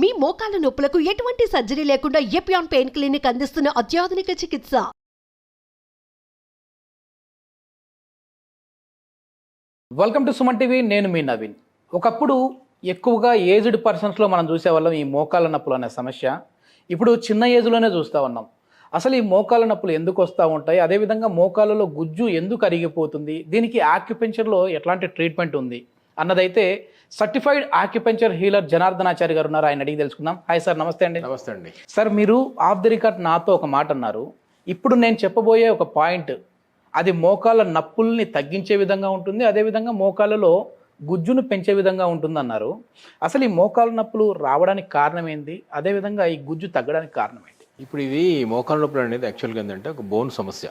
మీ మోకాల నొప్పులకు ఎటువంటి సర్జరీ లేకుండా ఎపియాన్ పెయిన్ క్లినిక్ అందిస్తున్న అత్యాధునిక చికిత్స. Welcome to Suman TV. నేను మీ నవీన్. ఒకప్పుడు ఎక్కువగా ఏజ్డ్ పర్సన్స్లో మనం చూసేవాళ్ళం ఈ మోకాల నొప్పులు అనే సమస్య. ఇప్పుడు చిన్న ఏజ్లోనే చూస్తూ ఉన్నాం. అసలు ఈ మోకాల నొప్పులు ఎందుకు వస్తూ ఉంటాయి, అదేవిధంగా మోకాలలో గుజ్జు ఎందుకు అరిగిపోతుంది, దీనికి ఆక్యుపెంచర్లో ఎట్లాంటి ట్రీట్మెంట్ ఉంది అన్నదైతే సర్టిఫైడ్ ఆక్యుపెంచర్ హీలర్ జనార్దనాచారి గారు ఉన్నారు. ఆయన అడిగి తెలుసుకుందాం. హాయ్ సార్, నమస్తే అండి. నమస్తే అండి. సార్, మీరు ఆఫ్ ది రికార్డ్ నాతో ఒక మాట అన్నారు. ఇప్పుడు నేను చెప్పబోయే ఒక పాయింట్ అది మోకాల నొప్పుల్ని తగ్గించే విధంగా ఉంటుంది, అదేవిధంగా మోకాలలో గుజ్జును పెంచే విధంగా ఉంటుంది అన్నారు. అసలు ఈ మోకాల నొప్పులు రావడానికి కారణం ఏంటి, అదేవిధంగా ఈ గుజ్జు తగ్గడానికి కారణం ఏంటి? ఇప్పుడు ఇది మోకాల నొప్పులు అనేది యాక్చువల్గా ఏంటంటే ఒక బోన్ సమస్య,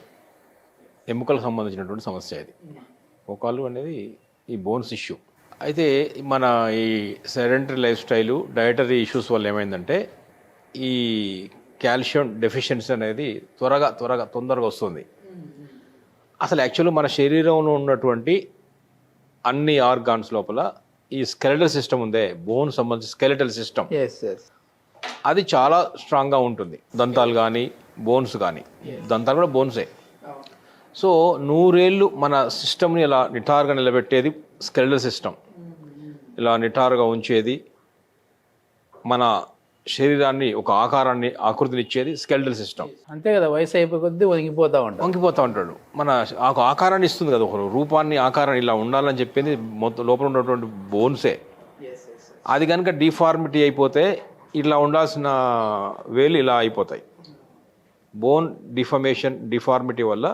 ఎముకలకు సంబంధించినటువంటి సమస్య. ఇది మోకాలు అనేది ఈ బోన్స్ ఇష్యూ. అయితే మన ఈ sedentary life style, dietary issues వల్ల ఏమైందంటే ఈ కాల్షియం డెఫిషియన్సీ అనేది తొందరగా వస్తుంది. అసలు యాక్చువల్గా మన శరీరంలో ఉన్నటువంటి అన్ని ఆర్గాన్స్ లోపల ఈ స్కెలెటల్ సిస్టమ్ ఉందే, బోన్ సంబంధించి స్కెలెటల్ సిస్టమ్, అది చాలా స్ట్రాంగ్గా ఉంటుంది. దంతాలు కానీ బోన్స్ కానీ, దంతాలు కూడా బోన్సే. సో 100 ఏళ్ళు మన సిస్టమ్ని ఇలా నిటారుగా నిలబెట్టేది స్కెలెటల్ సిస్టమ్, ఇలా నిటారుగా ఉంచేది, మన శరీరాన్ని ఒక ఆకారాన్ని ఆకృతినిచ్చేది స్కెలెటల్ సిస్టమ్. అంతే కదా, వయసు అయిపోయి కొద్దీ వంగిపోతూ ఉంటాడు. మన ఆకారాన్ని ఇస్తుంది కదా, ఒక రూపాన్ని, ఆకారాన్ని ఇలా ఉండాలని చెప్పింది మొత్తం లోపల ఉన్నటువంటి బోన్సే. అది కనుక డిఫార్మిటీ అయిపోతే ఇలా ఉండాల్సిన వేలు ఇలా అయిపోతాయి. బోన్ డిఫార్మిటీ వల్ల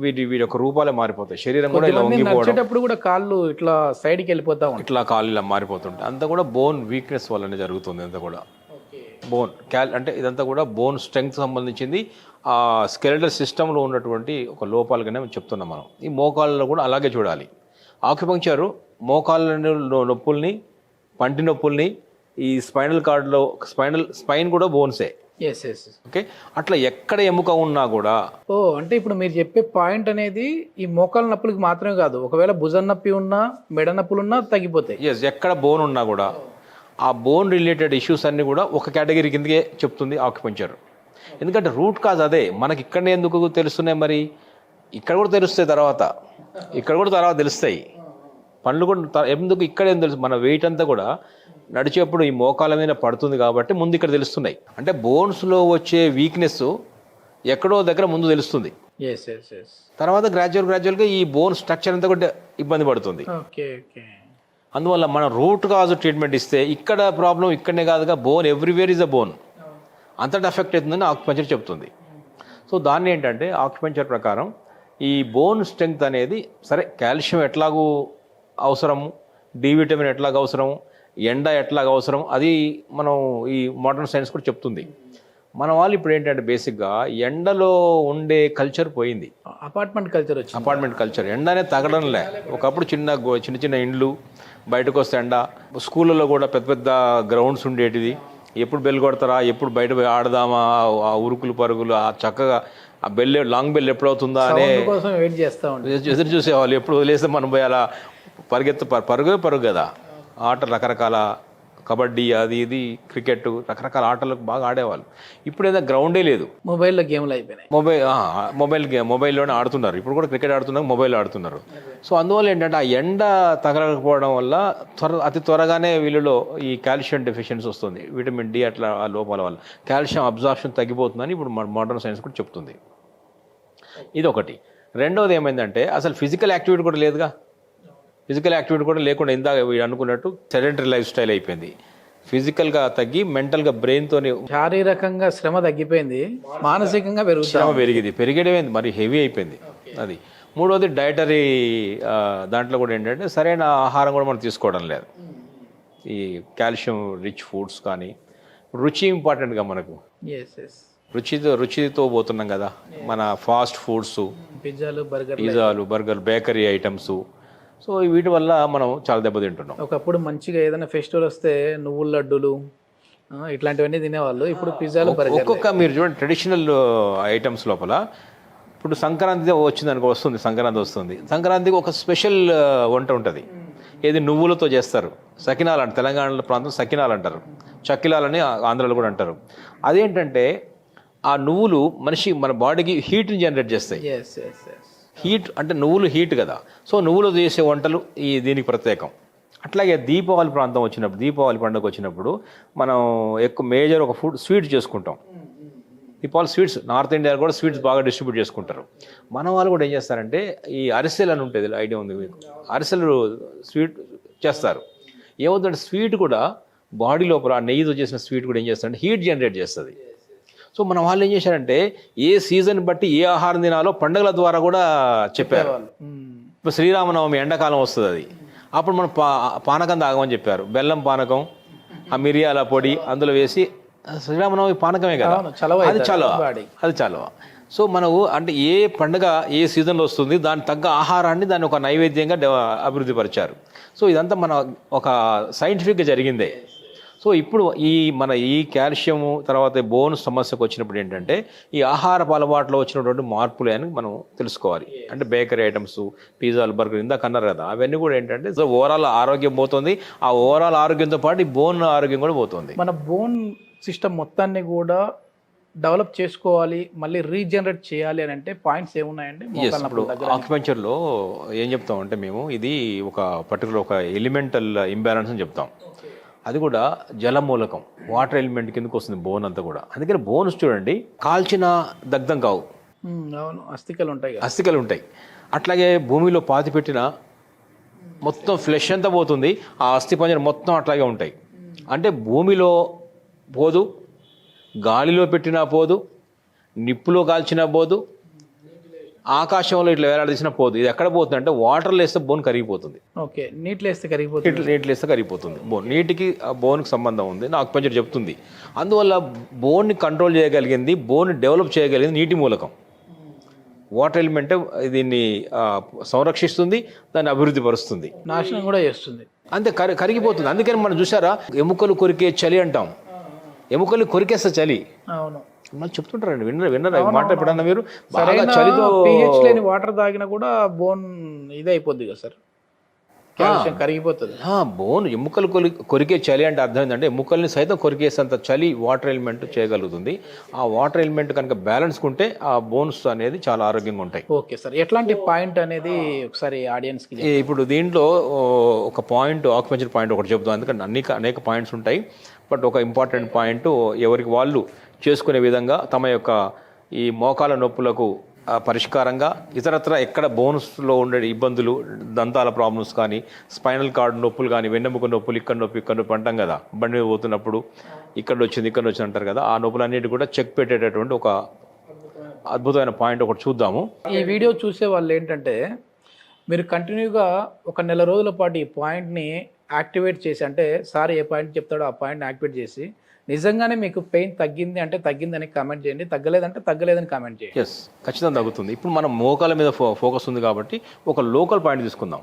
వీటి యొక్క రూపాలే మారిపోతాయి. శరీరం కూడా ఇలా వంగిపోవడం, కూడా కాళ్ళు ఇట్లా సైడ్కి వెళ్ళిపోతా ఉంటాయి, ఇట్లా కాళ్ళు ఇలా మారిపోతుంటాయి. అంతా కూడా బోన్ వీక్నెస్ వల్లనే జరుగుతుంది. అంతా కూడా బోన్ అంటే ఇదంతా కూడా బోన్ స్ట్రెంగ్త్ సంబంధించింది, ఆ స్కెలెటల్ సిస్టంలో ఉన్నటువంటి ఒక లోపాలుగానే చెప్తున్నాం మనం. ఈ మోకాళ్ళలో కూడా అలాగే చూడాలి. ఆక్యుపంక్చరు మోకాళ్ళ నొప్పుల్ని, పంటి నొప్పుల్ని, ఈ స్పైనల్ కార్డ్లో స్పైన్ కూడా బోన్సే. ఓకే, అట్లా ఎక్కడ ఎముక ఉన్నా కూడా. అంటే ఇప్పుడు మీరు చెప్పే పాయింట్ అనేది ఈ మోకాల నొప్పులకి మాత్రమే కాదు, ఒకవేళ భుజం నొప్పి ఉన్నా, మెడ నొప్పులు ఉన్నా తగ్గిపోతాయి. ఎక్కడ బోన్ ఉన్నా కూడా ఆ బోన్ రిలేటెడ్ ఇష్యూస్ అన్ని కూడా ఒక కేటగిరీ కిందకే చెప్తుంది ఆక్యుపంక్చర్. ఎందుకంటే రూట్ కాజ్ అదే. మనకి ఇక్కడనే ఎందుకు తెలుస్తున్నాయి, మరి ఇక్కడ కూడా తెలుస్తాయి, ఇక్కడ కూడా తర్వాత తెలుస్తాయి. పనులు కూడా ఎందుకు ఇక్కడ ఏం తెలుసు, మన వెయిట్ అంతా కూడా నడిచేప్పుడు ఈ మోకాల మీద పడుతుంది కాబట్టి ముందు ఇక్కడ తెలుస్తున్నాయి. అంటే బోన్స్లో వచ్చే వీక్నెస్ ఎక్కడో దగ్గర ముందు తెలుస్తుంది. తర్వాత గ్రాడ్యువల్గా ఈ బోన్ స్ట్రక్చర్ అంతా కూడా ఇబ్బంది పడుతుంది. అందువల్ల మనం రూట్ కాజ్ ట్రీట్మెంట్ ఇస్తే ఇక్కడ ప్రాబ్లం ఇక్కడనే కాదుగా, bone everywhere is a bone, అంతటా ఎఫెక్ట్ అవుతుందని ఆక్యుపంక్చర్ చెప్తుంది. సో దాన్ని ఏంటంటే ఆక్యుపంక్చర్ ప్రకారం ఈ బోన్ స్ట్రెంగ్త్ అనేది, సరే కాల్షియం ఎట్లాగూ అవసరము, డి విటమిన్ ఎట్లాగ అవసరము, ఎండ ఎట్లాగ అవసరం, అది మనం ఈ మోడర్న్ సైన్స్ కూడా చెప్తుంది. మన వాళ్ళు ఇప్పుడు ఏంటంటే బేసిక్గా ఎండలో ఉండే కల్చర్ పోయింది. అపార్ట్మెంట్ కల్చర్, ఎండ అనేది తగడంలే. ఒకప్పుడు చిన్న ఇండ్లు, బయటకు వస్తే ఎండ, స్కూళ్ళలో కూడా పెద్ద పెద్ద గ్రౌండ్స్ ఉండేటిది. ఎప్పుడు బెల్ కొడతారా, ఎప్పుడు బయట పోయి ఆడదామా, ఆ ఉరుకులు పరుగులు, ఆ చక్కగా ఆ లాంగ్ బెల్ ఎప్పుడవుతుందా అనే ఎదురు చూసేవాళ్ళు. ఎప్పుడు వదిలేస్తే మనం పోయి అలా పరుగు కదా. ఆటలు రకరకాల, కబడ్డీ, అది ఇది, క్రికెట్, రకరకాల ఆటలకు బాగా ఆడేవాళ్ళు. ఇప్పుడు ఏదో గ్రౌండే లేదు, మొబైల్లో గేమ్లు అయిపోయినాయి. మొబైల్లోనే ఆడుతున్నారు. ఇప్పుడు కూడా క్రికెట్ ఆడుతున్నారు, మొబైల్ ఆడుతున్నారు. సో అందువల్ల ఏంటంటే ఆ ఎండ తగలకపోవడం వల్ల అతి త్వరగానే వీళ్ళలో ఈ కాల్షియం డెఫిషియన్సీ వస్తుంది, విటమిన్ డి అట్లా ఆ లోపాల వల్ల కాల్షియం అబ్జార్ప్షన్ తగ్గిపోతుందని ఇప్పుడు మోడర్న్ సైన్స్ కూడా చెప్తుంది. ఇది ఒకటి. రెండవది ఏమైందంటే అసలు ఫిజికల్ యాక్టివిటీ కూడా లేదుగా. ఫిజికల్ యాక్టివిటీ కూడా లేకుండా ఇందాక అనుకున్నట్టు సెడెంటరీ లైఫ్ స్టైల్ అయిపోయింది. ఫిజికల్గా తగ్గి మెంటల్గా బ్రెయిన్తో, శారీరకంగా శ్రమ తగ్గిపోయింది, మానసికంగా శ్రమ పెరిగేది మరి హెవీ అయిపోయింది. అది. మూడవది డయటరీ, దాంట్లో కూడా ఏంటంటే సరైన ఆహారం కూడా మనం తీసుకోవడం లేదు. ఈ కాల్షియం రిచ్ ఫుడ్స్ కానీ, రుచి ఇంపార్టెంట్గా మనకు, రుచితో పోతున్నాం కదా. మన ఫాస్ట్ ఫుడ్స్, పిజ్జాలు, బర్గర్, బేకరీ ఐటమ్స్. సో వీటి వల్ల మనం చాలా దెబ్బతింటున్నాం. ఒకప్పుడు మంచిగా ఏదైనా ఫెస్టివల్ వస్తే నువ్వుల లడ్డూలు ఇట్లాంటివన్నీ తినేవాళ్ళు. ఇప్పుడు పిజ్జాలు, ఒక్కొక్క మీరు చూడండి ట్రెడిషనల్ ఐటమ్స్ లోపల. ఇప్పుడు సంక్రాంతి వచ్చింది అనుకో, సంక్రాంతి వస్తుంది, సంక్రాంతికి ఒక స్పెషల్ వంట ఉంటుంది. ఏది నువ్వులతో చేస్తారు, సకినాలు అంటారు, తెలంగాణ ప్రాంతం సకినాలు అంటారు, చక్కిలాలని ఆంధ్రాలో కూడా అంటారు. అదేంటంటే ఆ నువ్వులు మన బాడీకి హీట్ని జనరేట్ చేస్తాయి. హీట్ అంటే నువ్వులు హీట్ కదా, సో నువ్వులు చేసే వంటలు దీనికి ప్రత్యేకం. అట్లాగే దీపావళి ప్రాంతం వచ్చినప్పుడు, దీపావళి పండుగ వచ్చినప్పుడు మనం ఎక్కువ మేజర్ ఒక స్వీట్ చేసుకుంటాం. దీపావళి స్వీట్స్ నార్త్ ఇండియాలో కూడా స్వీట్స్ బాగా డిస్ట్రిబ్యూట్ చేసుకుంటారు. మన వాళ్ళు కూడా ఏం చేస్తారంటే ఈ అరిసెలు అని ఉంటుంది, ఐడియా ఉంది మీకు, అరిసెలు స్వీట్ చేస్తారు. ఏమవుతుందంటే స్వీట్ కూడా బాడీ లోపల ఆ నెయ్యితో చేసిన స్వీట్ కూడా ఏం చేస్తారంటే హీట్ జనరేట్ చేస్తుంది. సో మన వాళ్ళు ఏం చేశారంటే ఏ సీజన్ బట్టి ఏ ఆహారం తినాలో పండుగల ద్వారా కూడా చెప్పారు. ఇప్పుడు శ్రీరామనవమి ఎండాకాలం వస్తుంది, అది అప్పుడు మనం పానకం తాగమని చెప్పారు. బెల్లం పానకం, ఆ మిరియాల పొడి అందులో వేసి, శ్రీరామనవమి పానకమే కదా, అది చలవ. సో మనకు అంటే ఏ పండుగ ఏ సీజన్లో వస్తుంది దానికి తగ్గ ఆహారాన్ని దాన్ని ఒక నైవేద్యంగా అభివృద్ధి పరిచారు. సో ఇదంతా మన ఒక సైంటిఫిక్గా జరిగిందే. సో ఇప్పుడు మన కాల్షియము తర్వాత బోన్ సమస్యకు వచ్చినప్పుడు ఏంటంటే ఈ ఆహారపు అలవాట్లో వచ్చినటువంటి మార్పులు అని మనం తెలుసుకోవాలి. అంటే బేకరీ ఐటమ్స్, పిజ్జాలు, బర్గర్ ఇందాక అన్నారు కదా, అవన్నీ కూడా ఏంటంటే సో ఓవరాల్ ఆరోగ్యం పోతుంది. ఆ ఓవరాల్ ఆరోగ్యంతో పాటు ఈ బోన్ ఆరోగ్యం కూడా పోతుంది. మన బోన్ సిస్టమ్ మొత్తాన్ని కూడా డెవలప్ చేసుకోవాలి, మళ్ళీ రీజనరేట్ చేయాలి అని అంటే పాయింట్స్ ఏమున్నాయండి? ఇప్పుడు ఆక్యుపెంచర్లో ఏం చెప్తాం అంటే మేము ఇది ఒక పర్టికులర్ ఒక ఎలిమెంటల్ ఇంబ్యాలెన్స్ అని చెప్తాం. అది కూడా జలమూలకం, వాటర్ ఎలిమెంట్ కిందకు వస్తుంది బోన్ అంతా కూడా. అందుకని బోన్స్ చూడండి కాల్చిన దగ్ధం కావు, అస్థికలు ఉంటాయి. అట్లాగే భూమిలో పాతి పెట్టిన మొత్తం ఫ్లెష్ అంతా పోతుంది, ఆ అస్థి పంజరం మొత్తం అట్లాగే ఉంటాయి. అంటే భూమిలో పోదు, గాలిలో పెట్టినా పోదు, నిప్పులో కాల్చినా పోదు, ఆకాశంలో ఇట్లా వేలాడదీసినా పోదు. ఇది ఎక్కడ పోతుంది అంటే వాటర్లో వేస్తే బోన్ కరిగిపోతుంది. ఓకే, నీటిలో వేస్తే కరిగిపోతుంది బోన్. నీటికి బోన్కి సంబంధం ఉంది నాకు పంచర్ చెప్తుంది. అందువల్ల బోన్ని కంట్రోల్ చేయగలిగింది, బోన్ డెవలప్ చేయగలిగింది నీటి మూలకం. వాటర్ ఎలిమెంట్ దీన్ని సంరక్షిస్తుంది, దాన్ని అభివృద్ధి పరుస్తుంది, నాశనం కూడా చేస్తుంది, అంతే కరిగిపోతుంది. అందుకని మనం చూసారా ఎముకలు కొరికే చలి అంటాం, ఎముకలు కొరికేస్తే చలి. అవును, మళ్ళీ చెప్తుంటారండి, విన్నరా మాట ఎప్పుడన్నా మీరు? బాగా చలితో pH లేని వాటర్ తాగినా కూడా బోన్ ఇది అయిపోద్ది కదా సార్, కరిగిపోతుంది. బోన్ ఎముకలు కొరికే చలి అంటే అర్థం ఏంటంటే ఎముకల్ని సైతం కొరికేసేంత చలి వాటర్ ఎలిమెంట్ చేయగలుగుతుంది. ఆ వాటర్ ఎలిమెంట్ కనుక బ్యాలెన్స్ ఉంటే ఆ బోన్స్ అనేది చాలా ఆరోగ్యంగా ఉంటాయి. ఓకే సార్, ఎట్లాంటి పాయింట్ అనేది ఒకసారి ఆడియన్స్కి? ఇప్పుడు దీంట్లో ఒక పాయింట్, ఆక్యుపెంచర్ పాయింట్ ఒకటి చెప్తాం, ఎందుకంటే అనేక పాయింట్స్ ఉంటాయి. బట్ ఒక ఇంపార్టెంట్ పాయింట్, ఎవరికి వాళ్ళు చేసుకునే విధంగా తమ యొక్క ఈ మోకాల నొప్పులకు పరిష్కారంగా ఇతరత్ర ఎక్కడ బోన్స్లో ఉండే ఇబ్బందులు, దంతాల ప్రాబ్లమ్స్ కానీ, స్పైనల్ కార్డ్ నొప్పులు కానీ, వెన్నెముక నొప్పులు, ఇక్కడ నొప్పి అంటాం కదా, బండి పోతున్నప్పుడు ఇక్కడ వచ్చింది అంటారు కదా, ఆ నొప్పులన్నిటి కూడా చెక్ పెట్టేటటువంటి ఒక అద్భుతమైన పాయింట్ ఒకటి చూద్దాము. ఈ వీడియో చూసే వాళ్ళు ఏంటంటే మీరు కంటిన్యూగా ఒక నెల రోజుల పాటు ఈ పాయింట్ని యాక్టివేట్ చేసి, అంటే సార్ ఏ పాయింట్ చెప్తాడో ఆ పాయింట్ని యాక్టివేట్ చేసి నిజంగానే మీకు పెయిన్ తగ్గింది అంటే తగ్గిందని కామెంట్ చేయండి, తగ్గలేదంటే తగ్గలేదని కామెంట్ చేయండి. ఎస్, ఖచ్చితంగా తగ్గుతుంది. ఇప్పుడు మనం మోకాల మీద ఫోకస్ ఉంది కాబట్టి ఒక లోకల్ పాయింట్ తీసుకుందాం,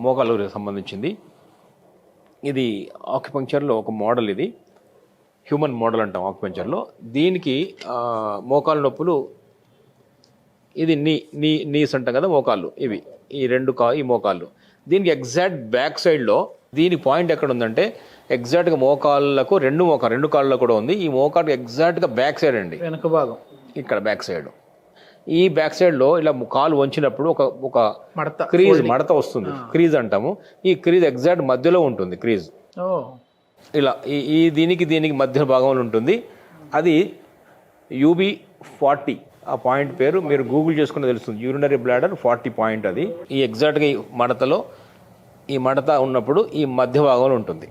మోకాలకు సంబంధించింది. ఇది ఆక్యుపంక్చర్లో ఒక మోడల్, ఇది హ్యూమన్ మోడల్ అంటాం ఆక్యుపంక్చర్లో. దీనికి మోకాలు నొప్పులు, ఇది నీస్ అంటాం కదా మోకాళ్ళు, ఇవి ఈ ఈ మోకాళ్ళు. దీనికి ఎగ్జాక్ట్ బ్యాక్ సైడ్లో దీని పాయింట్ ఎక్కడ ఉందంటే ఎగ్జాక్ట్గా మోకాళ్ళకు రెండు కాళ్ళలో కూడా ఉంది. ఈ మోకాళ్ళకి ఎగ్జాక్ట్గా బ్యాక్ సైడ్ అండి, వెనక భాగం ఇక్కడ బ్యాక్ సైడ్. ఈ బ్యాక్ సైడ్లో ఇలా కాలు వంచినప్పుడు ఒక మడత వస్తుంది, క్రీజ్ అంటాము. ఈ క్రీజ్ ఎగ్జాక్ట్ మధ్యలో ఉంటుంది, క్రీజ్ ఇలా ఈ దీనికి మధ్య భాగంలో ఉంటుంది. అది UB40, ఆ పాయింట్ పేరు మీరు గూగుల్ చేసుకుని తెలుస్తుంది, యూరినరీ బ్లాడర్ 40 పాయింట్. అది ఈ ఎగ్జాక్ట్గా ఈ మడతలో, ఈ మడత ఉన్నప్పుడు ఈ మధ్య భాగంలో ఉంటుంది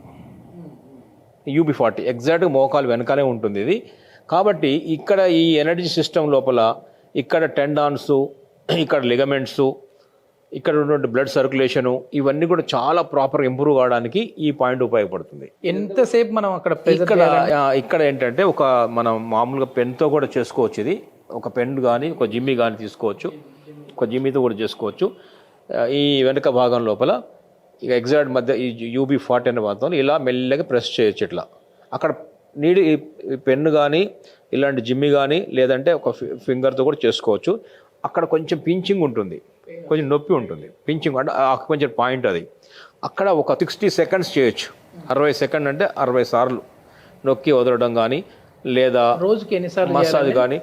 UB40, ఎగ్జాక్ట్గా మోకాలు వెనకాలే ఉంటుంది ఇది. కాబట్టి ఇక్కడ ఈ ఎనర్జీ సిస్టమ్ లోపల ఇక్కడ టెండాన్స్, ఇక్కడ లిగమెంట్స్, ఇక్కడ ఉన్నటువంటి బ్లడ్ సర్క్యులేషను, ఇవన్నీ కూడా చాలా ప్రాపర్గా ఇంప్రూవ్ కావడానికి ఈ పాయింట్ ఉపయోగపడుతుంది. ఎంతసేపు మనం ఇక్కడ ఏంటంటే మనం మామూలుగా పెన్తో కూడా చేసుకోవచ్చు. ఇది ఒక పెన్ కానీ ఒక జిమ్మీ కానీ తీసుకోవచ్చు, ఒక జిమ్మీతో కూడా చేసుకోవచ్చు. ఈ వెనుక భాగం లోపల ఇక ఎగ్జాక్ట్ మధ్య ఈ UB40 అనే భాగంలో ఇలా మెల్లగా ప్రెస్ చేయొచ్చు. ఇట్లా అక్కడ పెన్ను కానీ ఇలాంటి జిమ్మీ కానీ లేదంటే ఒక ఫింగర్తో కూడా చేసుకోవచ్చు. అక్కడ కొంచెం పించింగ్ ఉంటుంది, కొంచెం నొప్పి ఉంటుంది, పించింగ్ అంటే ఆక్యుపంచర్ పాయింట్ అది. అక్కడ ఒక 60 సెకండ్స్ చేయొచ్చు. 60 సెకండ్ అంటే 60 సార్లు నొక్కి వదలడం కానీ, లేదా రోజుకి ఎన్నిసార్లు మసాజ్ కానీ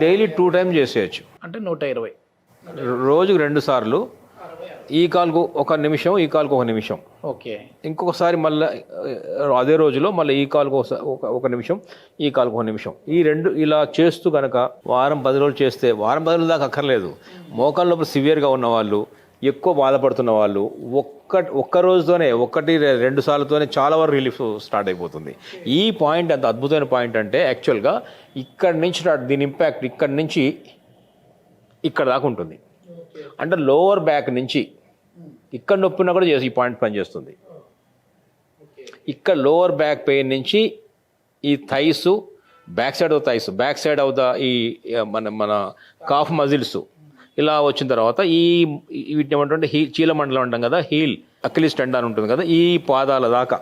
డైలీ 2 టైమ్స్ చేసేయచ్చు. అంటే 120. రోజుకు 2 సార్లు, ఈ కాలుకు 1 నిమిషం, ఈ కాలుకు 1 నిమిషం. ఓకే. ఇంకొకసారి మళ్ళీ అదే రోజులో మళ్ళీ ఈ కాలుకు 1 నిమిషం, ఈ కాలుకు 1 నిమిషం. ఈ 2 ఇలా చేస్తూ కనుక వారం 10 రోజులు చేస్తే, వారం 10 రోజుల దాకా అక్కర్లేదు, మోకాళ్ళ లోపల సివియర్గా ఉన్న వాళ్ళు, ఎక్కువ బాధపడుతున్న వాళ్ళు ఒక్క రోజుతోనే 1-2 సార్లతోనే చాలా వరకు రిలీఫ్ స్టార్ట్ అయిపోతుంది. ఈ పాయింట్ అంత అద్భుతమైన పాయింట్ అంటే యాక్చువల్గా ఇక్కడ నుంచి దీని ఇంపాక్ట్ ఇక్కడ నుంచి ఇక్కడ దాకా ఉంటుంది. అంటే లోవర్ బ్యాక్ నుంచి ఇక్కడ నొప్పినా కూడా ఈ పాయింట్ పనిచేస్తుంది. ఇక్కడ లోవర్ బ్యాక్ పెయిన్ నుంచి ఈ thighs, back side of thighs, back side of the ఈ మన కాఫ్ మజిల్స్ ఇలా వచ్చిన తర్వాత వీటిని ఏమంటుంటే చీలమండలం అంటాం కదా, హీల్, అకిలిస్ టెండాన్ ఉంటుంది కదా, ఈ పాదాల దాకా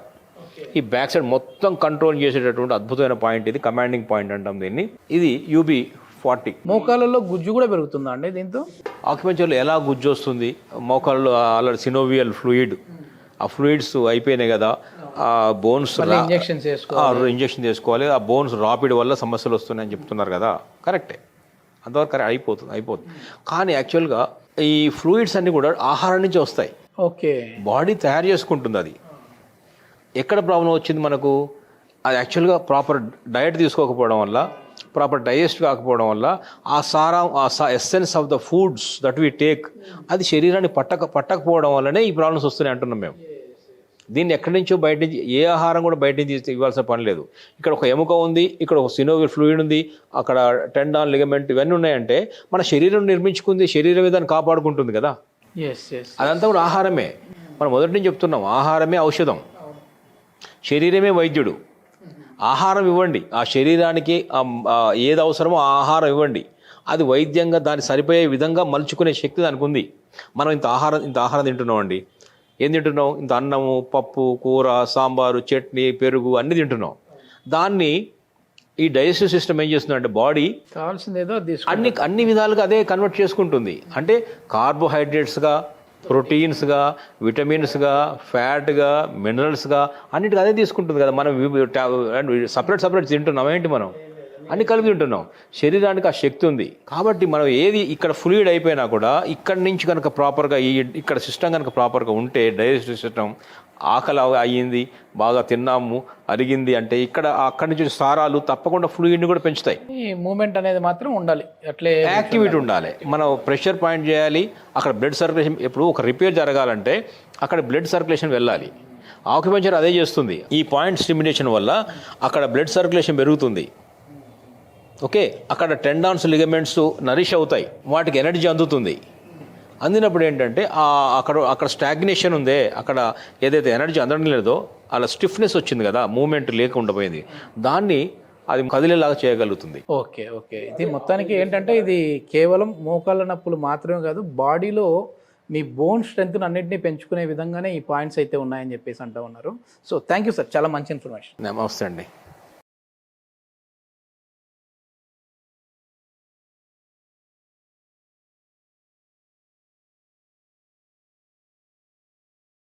ఈ బ్యాక్ సైడ్ మొత్తం కంట్రోల్ చేసేటటువంటి అద్భుతమైన పాయింట్ ఇది. కమాండింగ్ పాయింట్ అంటాం దీన్ని. ఇది UB40. మోకాళ్ళలో గుజ్జు కూడా పెరుగుతుందా అండి దీంతో? ఆక్యుపంచర్లో ఎలా గుజ్జు వస్తుంది? మోకాళ్ళలో ఆల్రెడీ సినోవియల్ ఫ్లూయిడ్, ఆ ఫ్లూయిడ్స్ అయిపోయినాయి కదా, ఆ బోన్స్ ఇంజెక్షన్ చేసుకోవాలి. ఆ బోన్స్ రాపిడ్ వల్ల సమస్యలు వస్తున్నాయని చెప్తున్నారు కదా, కరెక్టే, అంతవరకు అయిపోతుంది. కానీ యాక్చువల్గా ఈ ఫ్లూయిడ్స్ అన్నీ కూడా ఆహారం నుంచి వస్తాయి. ఓకే. బాడీ తయారు చేసుకుంటుంది. అది ఎక్కడ ప్రాబ్లం వచ్చింది మనకు? అది యాక్చువల్గా ప్రాపర్ డయట్ తీసుకోకపోవడం వల్ల, ప్రాపర్ డైజెస్ట్ కాకపోవడం వల్ల, ఆ essence of the foods that we take అది శరీరాన్ని పట్టకపోవడం వల్లనే ఈ ప్రాబ్లమ్స్ వస్తున్నాయి అంటున్నాం మేము. దీన్ని ఎక్కడి నుంచో బయట నుంచి, ఏ ఆహారం కూడా బయట నుంచి ఇవ్వాల్సిన పని లేదు. ఇక్కడ ఒక ఎముక ఉంది, ఇక్కడ ఒక సినోవియల్ ఫ్లూయిడ్ ఉంది, అక్కడ టెండాన్, లిగమెంట్ ఇవన్నీ ఉన్నాయంటే మన శరీరం నిర్మించుకుంది, శరీరం దాన్ని కాపాడుకుంటుంది కదా. అదంతా కూడా ఆహారమే. మనం మొదటి నుంచి చెప్తున్నాం, ఆహారమే ఔషధం, శరీరమే వైద్యుడు. ఆహారం ఇవ్వండి, ఆ శరీరానికి ఏది అవసరమో ఆ ఆహారం ఇవ్వండి, అది వైద్యంగా దాన్ని సరిపోయే విధంగా మలుచుకునే శక్తి దానికి ఉంది. మనం ఇంత ఆహారం తింటున్నాం అండి. ఏం తింటున్నాం? ఇంత అన్నము, పప్పు, కూర, సాంబారు, చట్నీ, పెరుగు అన్నీ తింటున్నాం. దాన్ని ఈ డైజెస్టివ్ సిస్టమ్ ఏం చేస్తుందంటే బాడీ కావాల్సిందేదో అన్ని విధాలుగా అదే కన్వర్ట్ చేసుకుంటుంది. అంటే కార్బోహైడ్రేట్స్గా, ప్రోటీన్స్గా, విటమిన్స్గా, ఫ్యాట్గా, మినరల్స్గా అన్నిటికీ అదే తీసుకుంటుంది కదా. మనం సపరేట్ తింటున్నాం ఏంటి? మనం అన్ని కలిపి తింటున్నాం. శరీరానికి ఆ శక్తి ఉంది కాబట్టి మనం ఏది ఇక్కడ ఫ్లూయిడ్ అయిపోయినా కూడా ఇక్కడి నుంచి కనుక ప్రాపర్గా ఇక్కడ సిస్టమ్ కనుక ప్రాపర్గా ఉంటే, డైజెస్టివ్ సిస్టమ్, ఆకలి అయ్యింది, బాగా తిన్నాము, అరిగింది అంటే అక్కడి నుంచి సారాలు తప్పకుండా ఫ్లూయిడ్ని కూడా పెంచుతాయి. ఈ మూమెంట్ అనేది మాత్రం ఉండాలి, అట్లే యాక్టివిటీ ఉండాలి. మనం ప్రెషర్ పాయింట్ చేయాలి, అక్కడ బ్లడ్ సర్క్యులేషన్, ఎప్పుడు ఒక రిపేర్ జరగాలంటే అక్కడ బ్లడ్ సర్క్యులేషన్ వెళ్ళాలి. ఆక్యుపంచర్ అదే చేస్తుంది. ఈ పాయింట్ స్టిమ్యులేషన్ వల్ల అక్కడ బ్లడ్ సర్క్యులేషన్ పెరుగుతుంది. ఓకే, అక్కడ టెండాన్స్, లిగమెంట్స్ నరిష్ అవుతాయి, వాటికి ఎనర్జీ అందుతుంది. అందినప్పుడు ఏంటంటే అక్కడ స్టాగ్నేషన్ ఉందే, అక్కడ ఏదైతే ఎనర్జీ అందడం లేదో అలా స్టిఫ్నెస్ వచ్చింది కదా, మూమెంట్ లేకుండా పోయింది, దాన్ని అది కదిలేలాగా చేయగలుగుతుంది. ఓకే. ఇది మొత్తానికి ఏంటంటే ఇది కేవలం మోకాళ్ళ నొప్పులు మాత్రమే కాదు, బాడీలో మీ బోన్ స్ట్రెంగ్త్ అన్నింటినీ పెంచుకునే విధంగానే ఈ పాయింట్స్ అయితే ఉన్నాయని చెప్పేసి అంటూ ఉన్నారు. సో థ్యాంక్ యూ సార్, చాలా మంచి ఇన్ఫర్మేషన్. నమస్తే అండి.